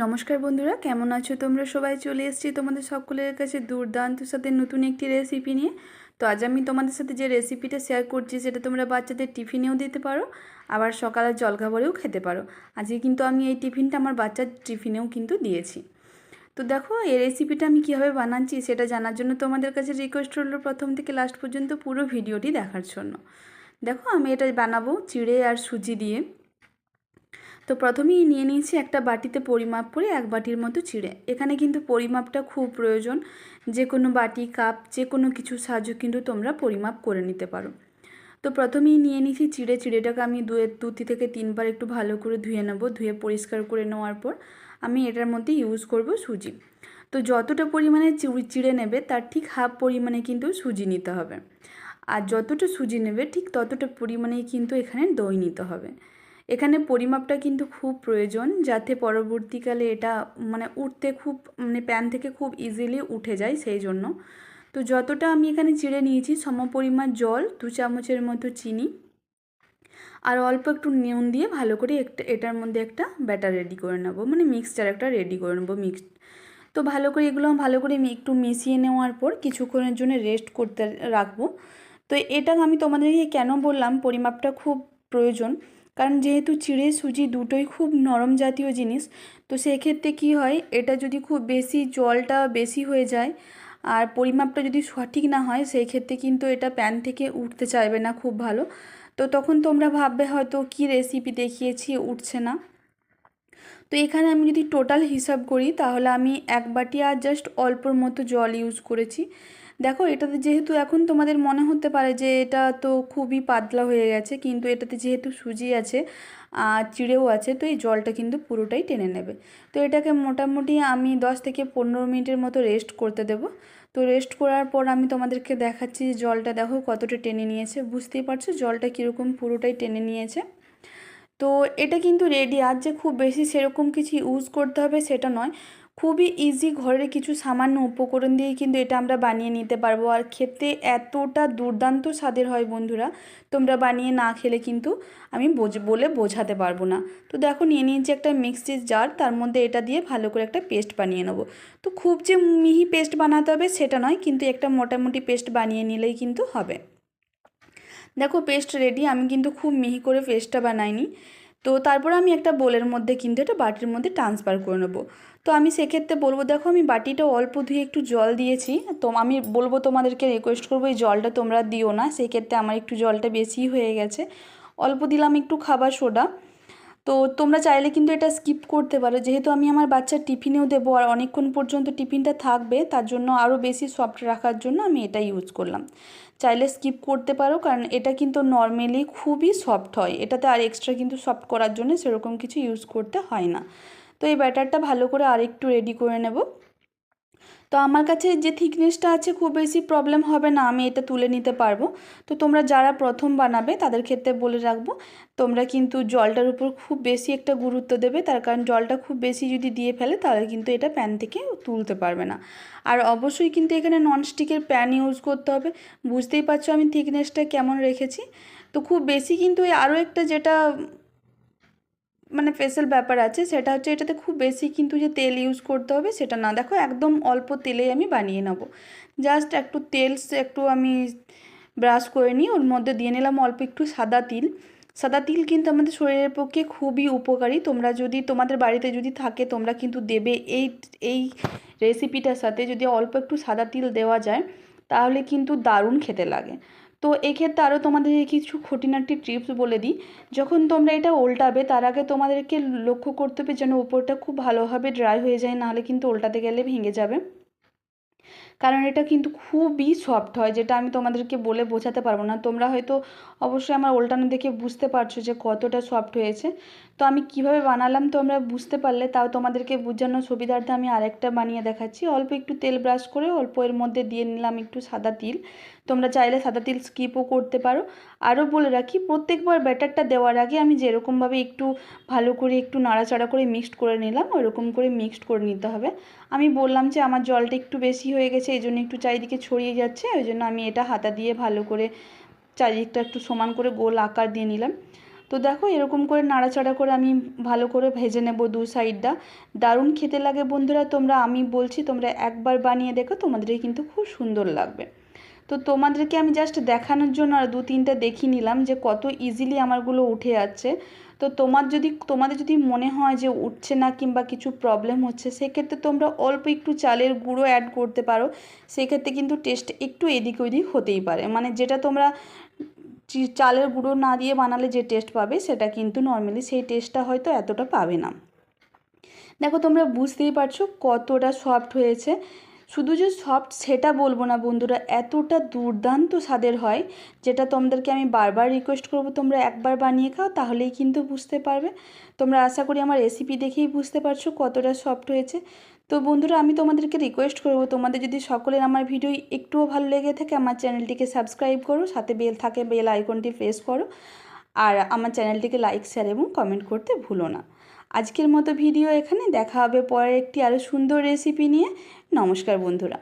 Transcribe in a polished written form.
নমস্কার বন্ধুরা, কেমন আছো তোমরা সবাই? চলে এসেছি তোমাদের সকলের কাছে দুর্দান্ত সাথে নতুন একটি রেসিপি নিয়ে। তো আজ আমি তোমাদের সাথে যে রেসিপিটা শেয়ার করছি সেটা তোমরা বাচ্চাদের টিফিনেও দিতে পারো, আবার সকালের জলখাবারেও খেতে পারো। আজকে কিন্তু আমি এই টিফিনটা আমার বাচ্চার টিফিনেও কিন্তু দিয়েছি। তো দেখো এই রেসিপিটা আমি কীভাবে বানাচ্ছি সেটা জানার জন্য তোমাদের কাছে রিকোয়েস্ট হলো প্রথম থেকে লাস্ট পর্যন্ত পুরো ভিডিওটি দেখার জন্য। দেখো আমি এটা বানাবো চিড়ে আর সুজি দিয়ে। তো প্রথমেই নিয়ে নিয়েছি একটা বাটিতে পরিমাপ করে 1 বাটির মতো চিড়ে। এখানে কিন্তু পরিমাপটা খুব প্রয়োজন, যে কোনো বাটি কাপ যে কোনো কিছুর সাহায্যে কিন্তু তোমরা পরিমাপ করে নিতে পারো। তো প্রথমেই নিয়ে নিয়েছি চিড়েটাকে আমি দু থেকে 3 বার একটু ভালো করে ধুয়ে নেব। ধুয়ে পরিষ্কার করে নেওয়ার পর আমি এটার মধ্যে ইউজ করব সুজি। তো যতটা পরিমাণে চিড়ে নেবে তার ঠিক হাফ পরিমাণে কিন্তু সুজি নিতে হবে, আর যতটা সুজি নেবে ঠিক ততটা পরিমাণেই কিন্তু এখানে দই নিতে হবে। এখানে পরিমাপটা কিন্তু খুব প্রয়োজন, যাতে পরবর্তীকালে এটা উঠতে খুব প্যান থেকে খুব ইজিলি উঠে যায়, সেই জন্য। তো যতটা আমি এখানে চিড়ে নিয়েছি সমপরিমাণ জল, 2 চামচের মতো চিনি আর অল্প একটু নুন দিয়ে ভালো করে এটার মধ্যে একটা ব্যাটার রেডি করে নেব, মিক্সচার একটা রেডি করে নেব মিক্সড। তো ভালো করে এগুলো ভালো করে একটু মিশিয়ে নেওয়ার পর কিছুক্ষণের জন্য রেস্ট করতে রাখবো। তো এটা আমি তোমাদেরকে কেন বললাম পরিমাপটা খুব প্রয়োজন, কারণ যেহেতু চিড়ে সুজি দুটোই খুব নরম জাতীয় জিনিস, তো সেক্ষেত্রে কী হয়, এটা যদি খুব বেশি জলটা বেশি হয়ে যায় আর পরিমাপটা যদি সঠিক না হয়, সেই ক্ষেত্রে কিন্তু এটা প্যান থেকে উঠতে চাইবে না খুব ভালো। তো তখন তোমরা ভাববে হয়তো কি রেসিপি দেখিয়েছি উঠছে না। তো এখানে আমি যদি টোটাল হিসাব করি তাহলে আমি 1 বাটি আর জাস্ট অল্পর মতো জল ইউজ করেছি। দেখো এটাতে যেহেতু এখন তোমাদের মনে হতে পারে যে এটা তো খুবই পাতলা হয়ে গেছে, কিন্তু এটাতে যেহেতু সুজি আছে আর চিড়েও আছে, তো এই জলটা কিন্তু পুরোটাই টেনে নেবে। তো এটাকে মোটামুটি আমি 10 থেকে 15 মিনিটের মতো রেস্ট করতে দেব। তো রেস্ট করার পর আমি তোমাদেরকে দেখাচ্ছি জলটা দেখো কতটা টেনে নিয়েছে। বুঝতেই পারছো জলটা কীরকম পুরোটাই টেনে নিয়েছে। তো এটা কিন্তু রেডি। আর যে খুব বেশি সেরকম কিছু ইউজ করতে হবে সেটা নয়, খুবই ইজি ঘরের কিছু সামান্য উপকরণ দিয়েই কিন্তু এটা আমরা বানিয়ে নিতে পারবো। আর খেতে এতটা দুর্দান্ত স্বাদের হয় বন্ধুরা, তোমরা বানিয়ে না খেলে কিন্তু আমি বলে বোঝাতে পারবো না। তো দেখো নিয়ে নিয়েছি একটা মিক্সির জার, তার মধ্যে এটা দিয়ে ভালো করে একটা পেস্ট বানিয়ে নেবো। তো খুব যে মিহি পেস্ট বানাতে হবে সেটা নয়, কিন্তু একটা মোটামুটি পেস্ট বানিয়ে নিলেই কিন্তু হবে। দেখো পেস্ট রেডি। আমি কিন্তু খুব মিহি করে পেস্টটা বানাইনি। তো তারপর আমি একটা বোলের মধ্যে কিন্তু এটা বাটির মধ্যে ট্রান্সফার করে নেবো। তো আমি সেক্ষেত্রে বলবো, দেখো আমি বাটিটা অল্প ধুয়ে একটু জল দিয়েছি। তো আমি বলবো তোমাদেরকে রিকোয়েস্ট করবো এই জলটা তোমরা দিও না, সেক্ষেত্রে আমার একটু জলটা বেশি হয়ে গেছে। অল্প দিলাম একটু খাবার সোডা। তো তোমরা চাইলে কিন্তু এটা স্কিপ করতে পারো, যেহেতু আমি আমার বাচ্চার টিফিনেও দেবো আর অনেকক্ষণ পর্যন্ত টিফিনটা থাকবে, তার জন্য আরও বেশি সফট রাখার জন্য আমি এটা ইউজ করলাম। চাইলে স্কিপ করতে পারো, কারণ এটা কিন্তু নর্মালি খুবই সফট হয়, এটাতে আর এক্সট্রা কিন্তু সফট করার জন্য সেরকম কিছু ইউজ করতে হয় না। তো এই ব্যাটারটা ভালো করে আরেকটু রেডি করে নেব। তো আমার কাছে যে থিকনেসটা আছে খুব বেশি প্রবলেম হবে না, আমি এটা তুলে নিতে পারবো। তো তোমরা যারা প্রথম বানাবে তাদের ক্ষেত্রে বলে রাখবো, তোমরা কিন্তু জলটার উপর খুব বেশি একটা গুরুত্ব দেবে, তার কারণ জলটা খুব বেশি যদি দিয়ে ফেলে তাহলে কিন্তু এটা প্যান থেকে তুলতে পারবে না। আর অবশ্যই কিন্তু এখানে ননস্টিকের প্যান ইউজ করতে হবে। বুঝতেই পারছো আমি থিকনেসটা কেমন রেখেছি। তো খুব বেশি কিন্তু আরও একটা যেটা স্পেশাল ব্যাপার আছে, সেটা হচ্ছে এটাতে খুব বেশি কিন্তু যে তেল ইউজ করতে হবে সেটা না। দেখো একদম অল্প তেলেই আমি বানিয়ে নেব। জাস্ট একটু তেল একটু আমি ব্রাশ করে নিই, ওর মধ্যে দিয়ে নিলাম অল্প একটু সাদা তিল। সাদা তিল কিন্তু আমাদের শরীরের পক্ষে খুবই উপকারী। তোমরা যদি তোমাদের বাড়িতে যদি থাকে তোমরা কিন্তু দেবে। এই রেসিপিটার সাথে যদি অল্প একটু সাদা তিল দেওয়া যায় তাহলে কিন্তু দারুণ খেতে লাগে। তো এক্ষেত্রে আরও তোমাদেরকে কিছু খুঁটিনাটি টিপস বলে দিই। যখন তোমরা এটা উল্টাবে তার আগে তোমাদেরকে লক্ষ্য করতে হবে যেন উপরটা খুব ভালোভাবে ড্রাই হয়ে যায়, নাহলে কিন্তু উল্টাতে গেলে ভেঙে যাবে। কারণ এটা কিন্তু খুবই সফট হয়, যেটা আমি তোমাদেরকে বলে বোঝাতে পারবো না। তোমরা হয়তো অবশ্যই আমার উল্টানো দেখে বুঝতে পারছো যে কতটা সফট হয়েছে। তো আমি কিভাবে বানালাম তোমরা বুঝতে পারলে, তাও তোমাদেরকে বোঝানোর সুবিধার্থে আমি আরেকটা বানিয়ে দেখাচ্ছি। অল্প একটু তেল ব্রাশ করে অল্প এর মধ্যে দিয়ে নিলাম একটু সাদা তিল। তোমরা চাইলে সাদা তিল স্কিপও করতে পারো। আরও বলে রাখি, প্রত্যেকবার ব্যাটারটা দেওয়ার আগে আমি যেরকমভাবে একটু ভালো করে একটু নাড়াচাড়া করে মিক্সড করে নিলাম, ওইরকম করে মিক্সড করে নিতে হবে। আমি বললাম যে আমার জলটা একটু বেশি হয়ে গেছে, এই জন্য একটু চারিদিকে ছড়িয়ে যাচ্ছে, ওই জন্য আমি এটা হাতা দিয়ে ভালো করে চারিদিকটা একটু সমান করে গোল আকার দিয়ে নিলাম। তো দেখো এরকম করে নাড়াচাড়া করে আমি ভালো করে ভেজে নেব দু সাইডটা। দারুণ খেতে লাগে বন্ধুরা, তোমরা আমি বলছি তোমরা একবার বানিয়ে দেখো, তোমাদেরই কিন্তু খুব সুন্দর লাগবে। তো তোমাদেরকে আমি জাস্ট দেখানোর জন্য আর দু তিনটা দেখিয়ে নিলাম যে কত ইজিলি আমারগুলো উঠে যাচ্ছে। তো তোমাদের যদি মনে হয় যে উঠছে না কিংবা কিছু প্রবলেম হচ্ছে, সেক্ষেত্রে তোমরা অল্প একটু চালের গুঁড়ো অ্যাড করতে পারো। সেক্ষেত্রে কিন্তু টেস্ট একটু এদিক ওদিক হতেই পারে, মানে যেটা তোমরা চালের গুঁড়ো না দিয়ে বানালে যে টেস্ট পাবে সেটা কিন্তু নর্মালি সেই টেস্টটা হয়তো এতটা পাবে না। দেখো তোমরা বুঝতেই পারছো কতটা সফট হয়েছে। শুধু যে সফট সেটা বলবো না বন্ধুরা, এতটা দুর্দান্ত স্বাদের হয়, যেটা তোমাদেরকে আমি বারবার রিকোয়েস্ট করবো তোমরা একবার বানিয়ে খাও, তাহলেই কিন্তু বুঝতে পারবে। তোমরা আশা করি আমার রেসিপি দেখেই বুঝতে পারছো কতটা সফট হয়েছে। তো বন্ধুরা আমি তোমাদেরকে রিকোয়েস্ট করবো, তোমাদের যদি সকলের আমার ভিডিও একটুও ভালো লেগে থাকে আমার চ্যানেলটিকে সাবস্ক্রাইব করো, সাথে বেল আইকনটি প্রেস করো, আর আমার চ্যানেলটিকে লাইক শেয়ার এবং কমেন্ট করতে ভুলো না। আজকের মতো ভিডিও এখানে, দেখা হবে পরের একটি আরও সুন্দর রেসিপি নিয়ে। নমস্কার বন্ধুরা।